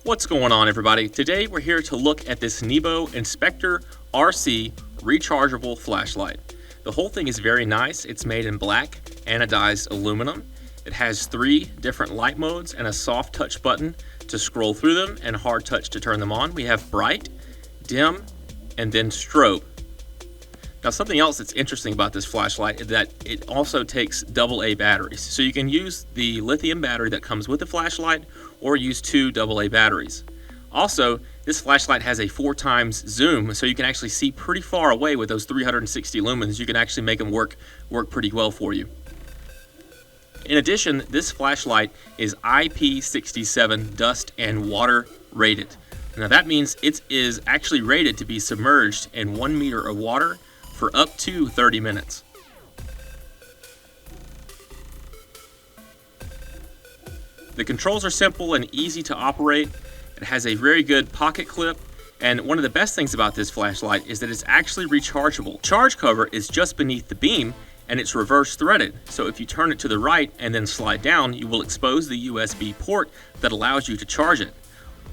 What's going on, everybody? Today we're here to look at this Nebo Inspector RC rechargeable flashlight. The whole thing is very nice. It's made in black anodized aluminum. It has 3 different light modes and a soft touch button to scroll through them and hard touch to turn them on. We have bright, dim, and then strobe. Now, something else that's interesting about this flashlight is that it also takes AA batteries. So you can use the lithium battery that comes with the flashlight or use 2 AA batteries. Also, this flashlight has a 4x zoom, so you can actually see pretty far away with those 360 lumens. You can actually make them work pretty well for you. In addition, this flashlight is IP67 dust and water rated. Now that means it is actually rated to be submerged in 1 meter of water for up to 30 minutes. The controls are simple and easy to operate. It has a very good pocket clip, and one of the best things about this flashlight is that it's actually rechargeable. Charge cover is just beneath the beam, and it's reverse threaded. So if you turn it to the right and then slide down, you will expose the USB port that allows you to charge it.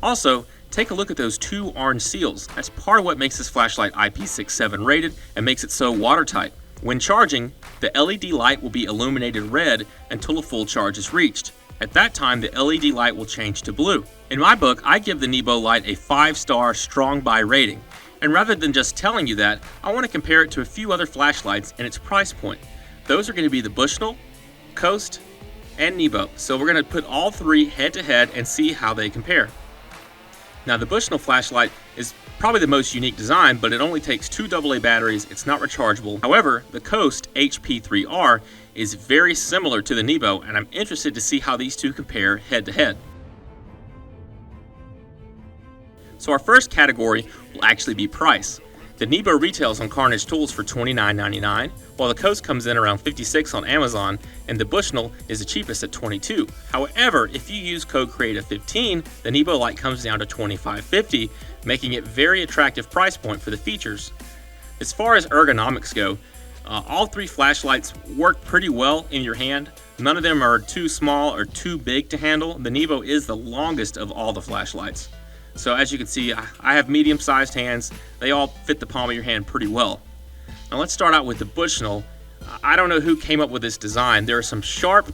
Also, take a look at those 2 orange seals. That's part of what makes this flashlight IP67 rated and makes it so watertight. When charging, the LED light will be illuminated red until a full charge is reached. At that time, the LED light will change to blue. In my book, I give the Nebo light a 5-star strong buy rating. And rather than just telling you that, I want to compare it to a few other flashlights and its price point. Those are going to be the Bushnell, Coast, and Nebo. So we're going to put all 3 head to head and see how they compare. Now, the Bushnell flashlight is probably the most unique design, but it only takes 2 AA batteries. It's not rechargeable. However, the Coast HP3R is very similar to the Nebo, and I'm interested to see how these two compare head to head. So our first category will actually be price. The Nebo retails on Carnage Tools for $29.99, while the Coast comes in around $56 on Amazon, and the Bushnell is the cheapest at $22. However, if you use code CREATIVE15, the Nebo light comes down to $25.50, making it a very attractive price point for the features. As far as ergonomics go, all 3 flashlights work pretty well in your hand. None of them are too small or too big to handle. The Nebo is the longest of all the flashlights. So as you can see, I have medium-sized hands. They all fit the palm of your hand pretty well. Now let's start out with the Bushnell. I don't know who came up with this design. There are some sharp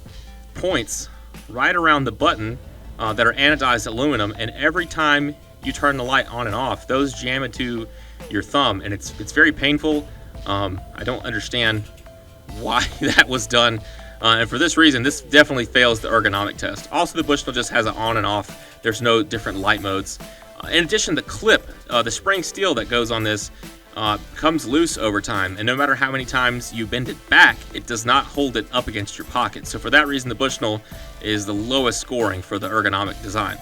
points right around the button that are anodized aluminum, and every time you turn the light on and off, those jam into your thumb, and it's very painful. I don't understand why that was done, and for this reason, this definitely fails the ergonomic test. Also, the Bushnell just has an on and off. There's no different light modes. In addition, the clip, the spring steel that goes on this comes loose over time, and no matter how many times you bend it back, it does not hold it up against your pocket. So for that reason, the Bushnell is the lowest scoring for the ergonomic design.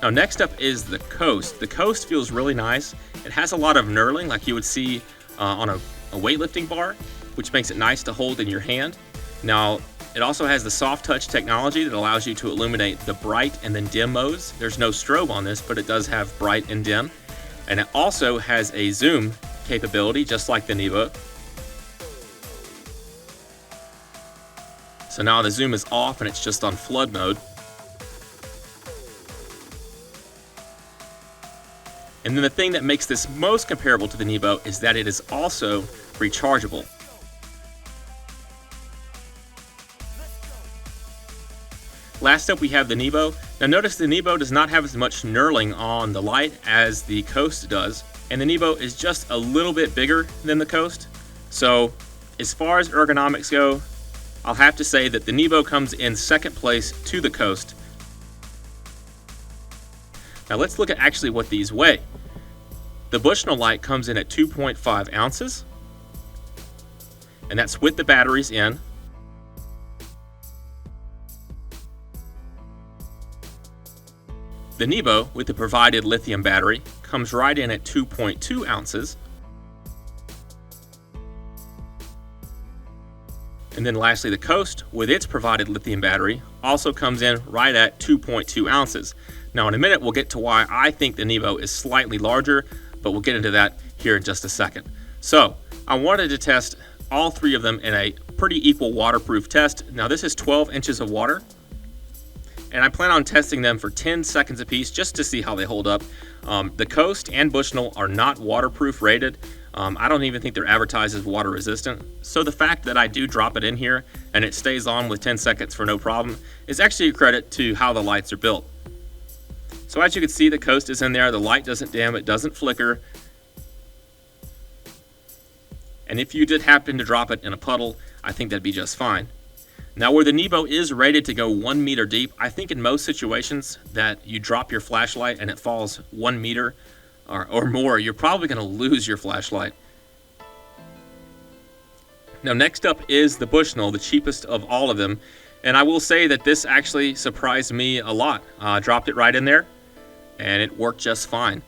Now next up is the Coast. The Coast feels really nice. It has a lot of knurling like you would see on a weightlifting bar, which makes it nice to hold in your hand. Now, it also has the soft touch technology that allows you to illuminate the bright and then dim modes. There's no strobe on this, but it does have bright and dim. And it also has a zoom capability, just like the Nebo. So now the zoom is off and it's just on flood mode. And then the thing that makes this most comparable to the Nebo is that it is also rechargeable. Last up, we have the Nebo. Now notice the Nebo does not have as much knurling on the light as the Coast does, and the Nebo is just a little bit bigger than the Coast. So as far as ergonomics go, I'll have to say that the Nebo comes in second place to the Coast. Now let's look at actually what these weigh. The Bushnell light comes in at 2.5 ounces, and that's with the batteries in. The Nebo, with the provided lithium battery, comes right in at 2.2 ounces. And then lastly, the Coast, with its provided lithium battery, also comes in right at 2.2 ounces. Now in a minute, we'll get to why I think the Nebo is slightly larger, but we'll get into that here in just a second. So I wanted to test all 3 of them in a pretty equal waterproof test. Now this is 12 inches of water. and I plan on testing them for 10 seconds apiece just to see how they hold up. The Coast and Bushnell are not waterproof rated. I don't even think they're advertised as water resistant. So the fact that I do drop it in here and it stays on with 10 seconds for no problem is actually a credit to how the lights are built. So as you can see, the Coast is in there. The light doesn't dim, it doesn't flicker. And if you did happen to drop it in a puddle, I think that'd be just fine. Now, where the Nebo is rated to go 1 meter deep, I think in most situations that you drop your flashlight and it falls 1 meter or more, you're probably going to lose your flashlight. Now, next up is the Bushnell, the cheapest of all of them. And I will say that this actually surprised me a lot. Dropped it right in there, and it worked just fine.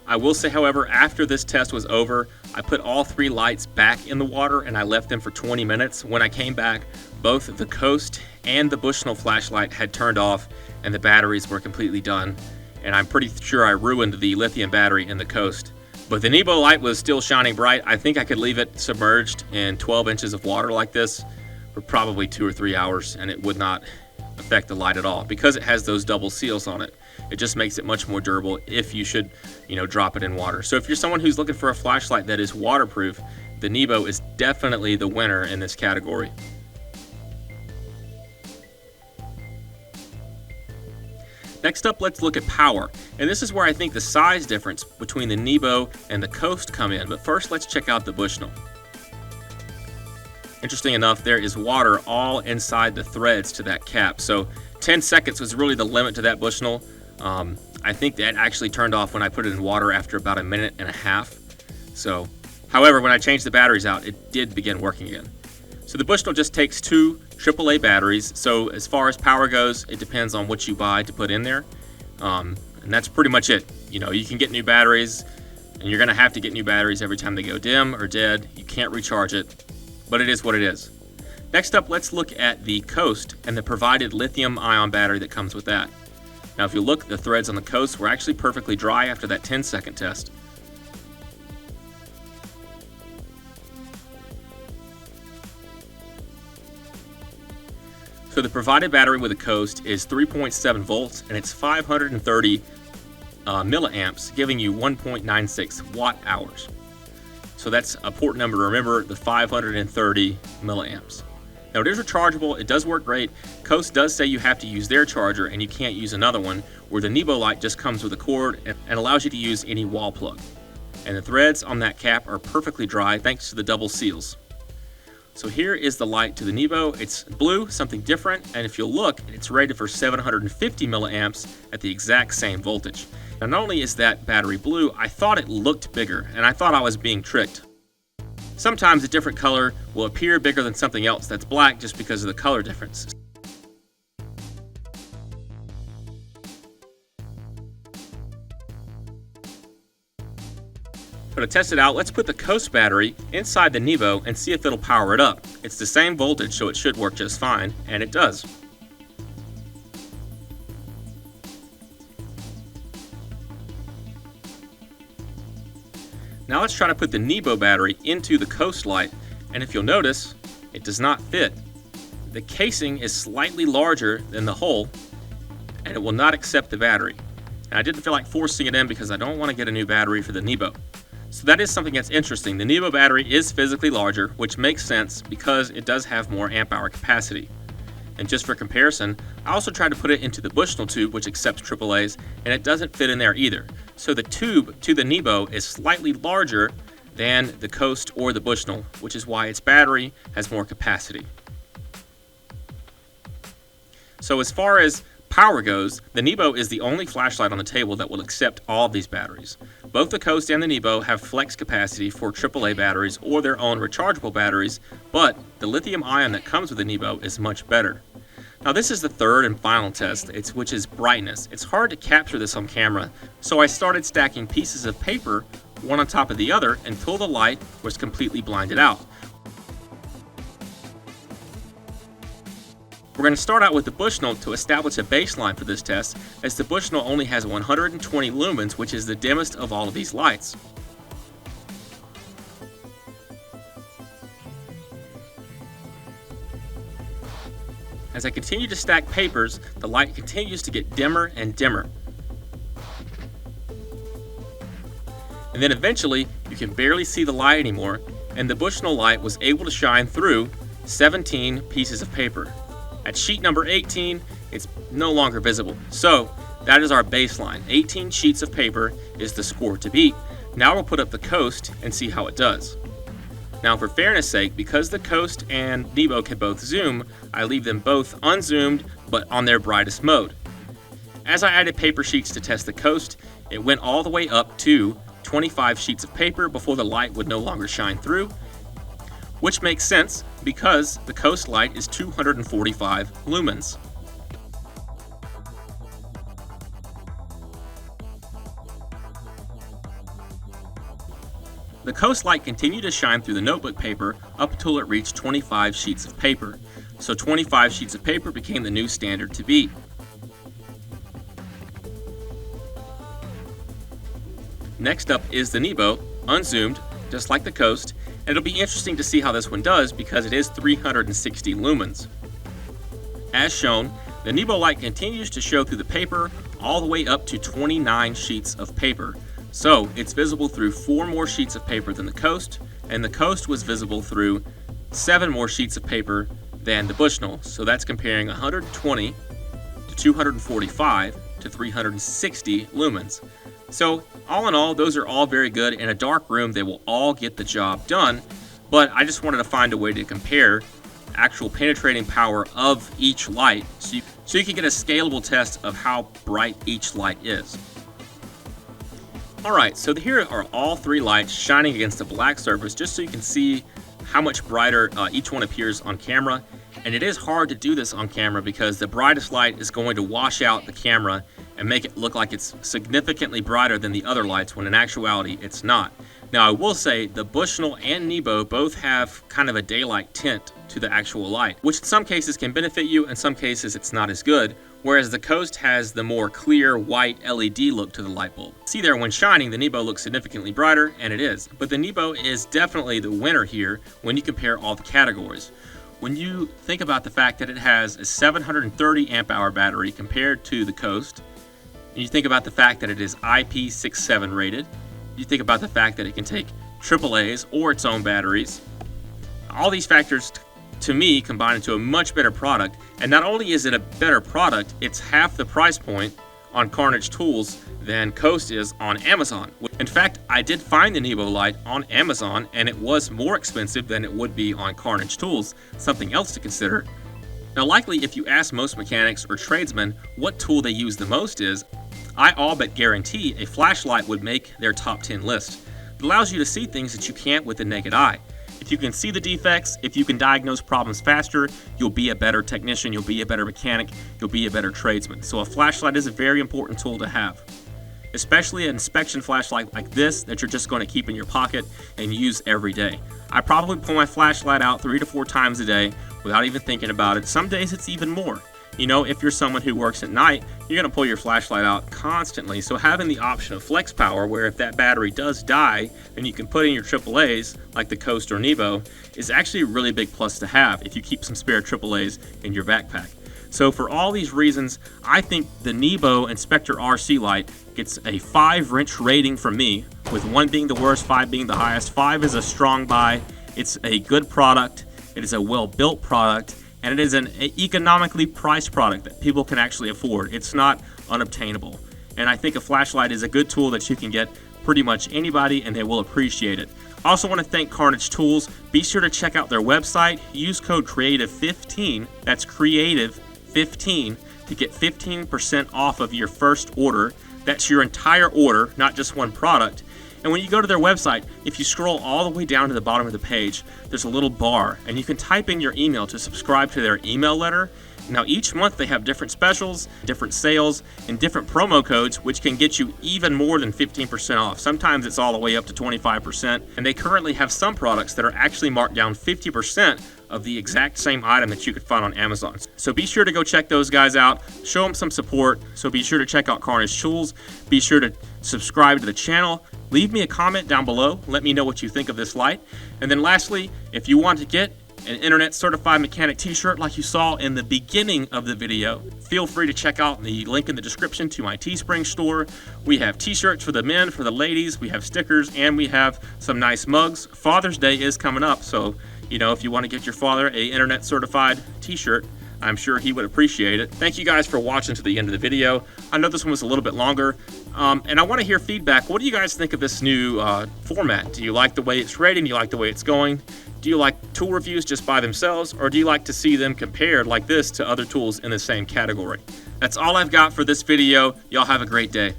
I will say, however, after this test was over, I put all 3 lights back in the water and I left them for 20 minutes. When I came back, both the Coast and the Bushnell flashlight had turned off and the batteries were completely done. And I'm pretty sure I ruined the lithium battery in the Coast. But the Nebo light was still shining bright. I think I could leave it submerged in 12 inches of water like this for probably 2 or 3 hours and it would not affect the light at all because it has those double seals on it. It just makes it much more durable if you should, drop it in water. So if you're someone who's looking for a flashlight that is waterproof, the Nebo is definitely the winner in this category. Next up, let's look at power. And this is where I think the size difference between the Nebo and the Coast come in. But first, let's check out the Bushnell. Interesting enough, there is water all inside the threads to that cap. So 10 seconds was really the limit to that Bushnell. I think that actually turned off when I put it in water after about 1.5 minutes. So, however, when I changed the batteries out, it did begin working again. So the Bushnell just takes 2 AAA batteries. So as far as power goes, it depends on what you buy to put in there. And that's pretty much it. You can get new batteries, and you're gonna have to get new batteries every time they go dim or dead. You can't recharge it, but it is what it is. Next up, let's look at the Coast and the provided lithium-ion battery that comes with that. Now, if you look, the threads on the Coast were actually perfectly dry after that 10-second test. So the provided battery with the Coast is 3.7 volts and it's 530 milliamps, giving you 1.96 watt hours. So that's a important number to remember, the 530 milliamps. Now, it is rechargeable, it does work great. Coast does say you have to use their charger and you can't use another one, where the Nebo light just comes with a cord and allows you to use any wall plug. And the threads on that cap are perfectly dry thanks to the double seals. So here is the light to the Nebo. It's blue, something different, and if you'll look, it's rated for 750 milliamps at the exact same voltage. Now, not only is that battery blue, I thought it looked bigger, and I thought I was being tricked. Sometimes a different color will appear bigger than something else that's black just because of the color difference. So to test it out, let's put the Coast battery inside the Nebo and see if it'll power it up. It's the same voltage, so it should work just fine, and it does. Now let's try to put the Nebo battery into the Coast light, and if you'll notice, it does not fit. The casing is slightly larger than the hole, and it will not accept the battery. And I didn't feel like forcing it in because I don't want to get a new battery for the Nebo. So that is something that's interesting. The Nebo battery is physically larger, which makes sense because it does have more amp hour capacity. And just for comparison, I also tried to put it into the Bushnell tube, which accepts AAAs, and it doesn't fit in there either. So the tube to the Nebo is slightly larger than the Coast or the Bushnell, which is why its battery has more capacity. So as far as power goes, the Nebo is the only flashlight on the table that will accept all of these batteries. Both the Coast and the Nebo have flex capacity for AAA batteries or their own rechargeable batteries, but the lithium ion that comes with the Nebo is much better. Now this is the third and final test, which is brightness. It's hard to capture this on camera, so I started stacking pieces of paper one on top of the other until the light was completely blinded out. We're going to start out with the Bushnell to establish a baseline for this test, as the Bushnell only has 120 lumens, which is the dimmest of all of these lights. As I continue to stack papers, the light continues to get dimmer and dimmer. And then eventually, you can barely see the light anymore, and the Bushnell light was able to shine through 17 pieces of paper. At sheet number 18, it's no longer visible. So that is our baseline. 18 sheets of paper is the score to beat. Now we'll put up the Coast and see how it does. Now for fairness sake, because the Coast and Nebo can both zoom, I leave them both unzoomed but on their brightest mode. As I added paper sheets to test the Coast, it went all the way up to 25 sheets of paper before the light would no longer shine through, which makes sense because the Coast light is 245 lumens. The Coast light continued to shine through the notebook paper up until it reached 25 sheets of paper. So 25 sheets of paper became the new standard to beat. Next up is the Nebo, unzoomed, just like the Coast, and it'll be interesting to see how this one does because it is 360 lumens. As shown, the Nebo light continues to show through the paper all the way up to 29 sheets of paper. So it's visible through 4 more sheets of paper than the Coast, and the Coast was visible through 7 more sheets of paper than the Bushnell. So that's comparing 120 to 245 to 360 lumens. So all in all, those are all very good. In a dark room, they will all get the job done, but I just wanted to find a way to compare actual penetrating power of each light so you can get a scalable test of how bright each light is. Alright, so here are all 3 lights shining against a black surface just so you can see how much brighter each one appears on camera. And it is hard to do this on camera because the brightest light is going to wash out the camera and make it look like it's significantly brighter than the other lights when in actuality it's not. Now I will say the Bushnell and Nebo both have kind of a daylight tint to the actual light, which in some cases can benefit you, in some cases it's not as good, whereas the Coast has the more clear white LED look to the light bulb. See there, when shining, the Nebo looks significantly brighter, and it is, but the Nebo is definitely the winner here when you compare all the categories. When you think about the fact that it has a 730 amp hour battery compared to the Coast, and you think about the fact that it is IP67 rated, you think about the fact that it can take AAAs or its own batteries, all these factors to me combine into a much better product. And not only is it a better product, it's half the price point on Carnage Tools than Coast is on Amazon. In fact, I did find the Nebo light on Amazon and it was more expensive than it would be on Carnage Tools, something else to consider. Now likely if you ask most mechanics or tradesmen what tool they use the most is, I all but guarantee a flashlight would make their top 10 list. It allows you to see things that you can't with the naked eye. If you can see the defects, if you can diagnose problems faster, you'll be a better technician, you'll be a better mechanic, you'll be a better tradesman. So a flashlight is a very important tool to have, especially an inspection flashlight like this that you're just going to keep in your pocket and use every day. I probably pull my flashlight out 3 to 4 times a day without even thinking about it. Some days it's even more. You know, if you're someone who works at night, you're going to pull your flashlight out constantly. So having the option of flex power, where if that battery does die, and you can put in your AAAs, like the Coast or Nebo, is actually a really big plus to have if you keep some spare AAAs in your backpack. So for all these reasons, I think the Nebo Inspector RC light gets a 5-wrench rating from me, with 1 being the worst, 5 being the highest. 5 is a strong buy. It's a good product. It is a well-built product. And it is an economically priced product that people can actually afford. It's not unobtainable. And I think a flashlight is a good tool that you can get pretty much anybody and they will appreciate it. I also want to thank Carnage Tools. Be sure to check out their website. Use code CREATIVE15, that's CREATIVE15, to get 15% off of your first order. That's your entire order, not just one product. And when you go to their website, if you scroll all the way down to the bottom of the page, there's a little bar, and you can type in your email to subscribe to their email letter. Now each month they have different specials, different sales, and different promo codes which can get you even more than 15% off. Sometimes it's all the way up to 25%, and they currently have some products that are actually marked down 50% of the exact same item that you could find on Amazon. So be sure to go check those guys out, show them some support. So be sure to check out Carnage Tools, be sure to subscribe to the channel, leave me a comment down below, let me know what you think of this light. And then lastly, if you want to get an Internet Certified Mechanic t-shirt like you saw in the beginning of the video, feel free to check out the link in the description to my Teespring store. We have t-shirts for the men, for the ladies, we have stickers, and we have some nice mugs. Father's Day is coming up, so you know, if you want to get your father a Internet Certified t-shirt, I'm sure he would appreciate it. Thank you guys for watching to the end of the video. I know this one was a little bit longer, and I want to hear feedback. What do you guys think of this new format? Do you like the way it's rated? Do you like the way it's going? Do you like tool reviews just by themselves, or do you like to see them compared like this to other tools in the same category? That's all I've got for this video. Y'all have a great day.